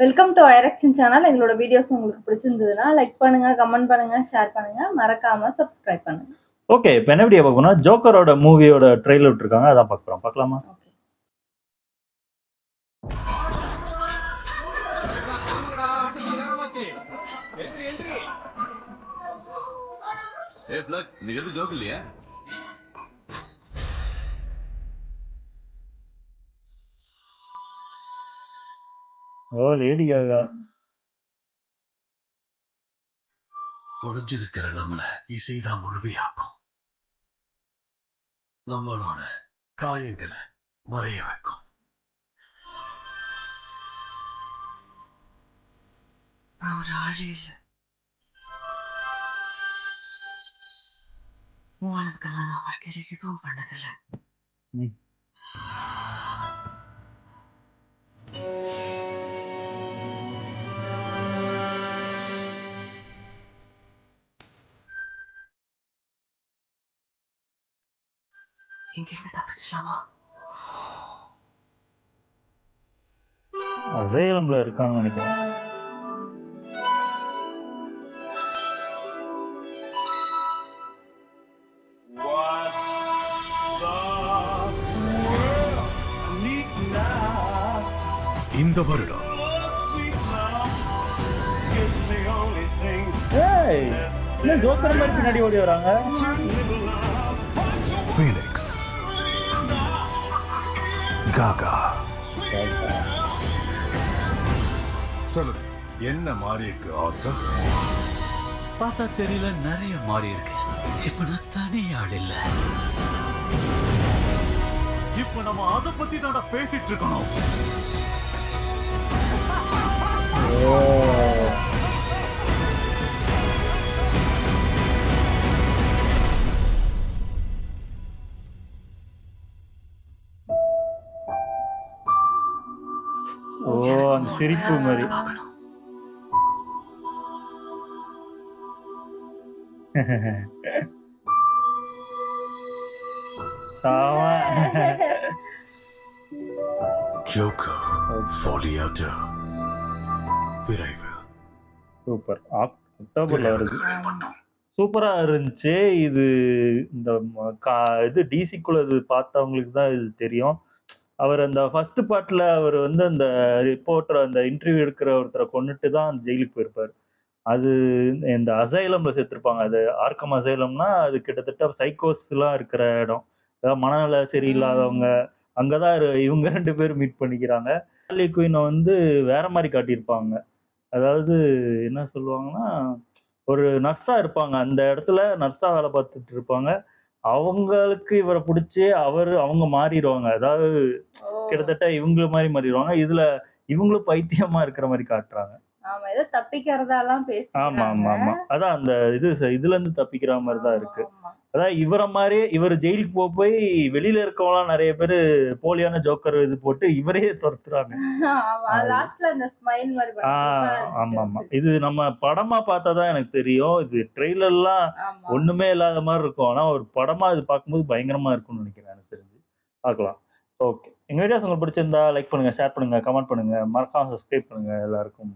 Welcome to ஐரக்ஷன் channel. எங்களோட videos உங்களுக்கு பிடிச்சிருந்ததுன்னா, லைக் பண்ணுங்க, கமெண்ட் பண்ணுங்க, ஷேர் பண்ணுங்க. மறக்காம சப்ஸ்கிரைப் பண்ணுங்க. ஓகே. இப்ப என்ன வீடியோ பார்க்க போறோம்னா, ஜோக்கரோட மூவியோட ட்ரெய்லர் விட்டுருக்காங்க. அதான் பார்க்க போறோம். பார்க்கலாமா? ஓகே. ஏய் ஃப்ளக், நீ எது ஜோக் இல்லையா? ஓ லேடி காகா. ஒளிஞ்சிருக்கிற நம்மள இசைதான் முழுமையாக்கும். நம்மளோட காயங்களை மறைய வைக்கும். நான் ஒரு ஆளே இல்ல. உனக்கெல்லாம் நான் வாழ்க்கையில எதுவும் பண்ணதில்ல. ம். இங்கிருந்து தப்பிச்சிடலாமா? அசைலம்ல இருக்காங்கன்னு நினைக்கிறேன். இந்த வருடம் ஏய், என்ன ஜோக்கர் மாதிரி பின்னாடி ஓடி வராங்க? ஃபீனிக்ஸ், காகா. சொல்லுங்க, என்ன மாறி இருக்கு ஆத்தர்? பார்த்தா தெரியல, நிறைய மாறி இருக்கு. இப்ப நான் தனி ஆள் இல்ல. இப்ப நம்ம அத பத்தி தான் பேசிட்டு இருக்கணும். ஓ, அந்த சிரிப்பு மாதிரி. பார்க்கணும். சாவா. ஜோக்கர் ஃபாலியாட்டோ விரைவில் சூப்பர். அக்டோபர்ல வருது. மட்டும் சூப்பரா இருந்துச்சு. இது இந்த இது டிசிக்குள்ள இது பார்த்தவங்களுக்கு தான் இது தெரியும். அவர் அந்த ஃபர்ஸ்ட் பார்ட்ல அவர் வந்து அந்த ரிப்போர்ட்டர் அந்த இன்டர்வியூ எடுக்கிற ஒருத்தரை கொன்னுட்டு தான் ஜெயிலுக்கு போயிருப்பாரு. அது இந்த அசைலம்ல சேர்த்திருப்பாங்க. அது ஆர்க்கம் அசைலம்னா அது கிட்டத்தட்ட சைக்கோஸ்லாம் இருக்கிற இடம். அதாவது மனநல சரியில்லாதவங்க அங்கதான் இவங்க 2 பேரும் மீட் பண்ணிக்கிறாங்க. ஹார்லி குயினை வந்து வேற மாதிரி காட்டியிருப்பாங்க. அதாவது என்ன சொல்லுவாங்கன்னா, ஒரு நர்ஸா இருப்பாங்க. அந்த இடத்துல நர்ஸா வேலை பார்த்துட்டு இருப்பாங்க. அவங்களுக்கு இவர புடிச்சு அவங்க மாறிருவாங்க. அதாவது ஓ! கிட்டத்தட்ட இவங்கள மாரி மாறிருவாங்க. இதுல இவங்களும் பைத்தியமா இருக்கிற மாரி காட்டுறாங்க. ஆமா. ஏதோ தப்பிக்கிறதாலாம் ஆமா, பேசிக்கிறாங்க. ஆமா, ஆமா. அதான் அந்த இதுலருந்து தப்பிக்கிற மாரி தான் ஆமா, இருக்கு. ஆமா. அதான் இவர மாரியே இவரு ஜெயிலுக்கு போய் வெளியில இருக்கவங்கலாம் நெறைய பேரு போலியான ஜோக்கர் இது போட்டு இவரையே தொரத்துறாங்க. ஆமா. அது லாஸ்ட்ல அந்த ஸ்மைல் மாரி ஆ சூப்பரா இருந்துச்சு. ஆமாமா. இது நம்ம படமா பார்த்தா தான் எனக்கு தெரியும். இது ட்ரெய்லர்லாம் ஆமா. ஒண்ணுமே இல்லாத மாரி இருக்கும். ஆனா ஒரு படமா இது பார்க்கும்போது பயங்கரமா இருக்கும்னு நெனைக்கிறேன் எனக்கு தெரிஞ்சு. பார்க்கலாம். ஓகே. எங்க வீடியோஸ் உங்களுக்கு பிடிச்சிருந்தா லைக் பண்ணுங்க, ஷேர் பண்ணுங்க, கமெண்ட் பண்ணுங்க. மறக்காம சப்ஸ்கிரைப் பண்ணுங்க. எல்லாருக்கும்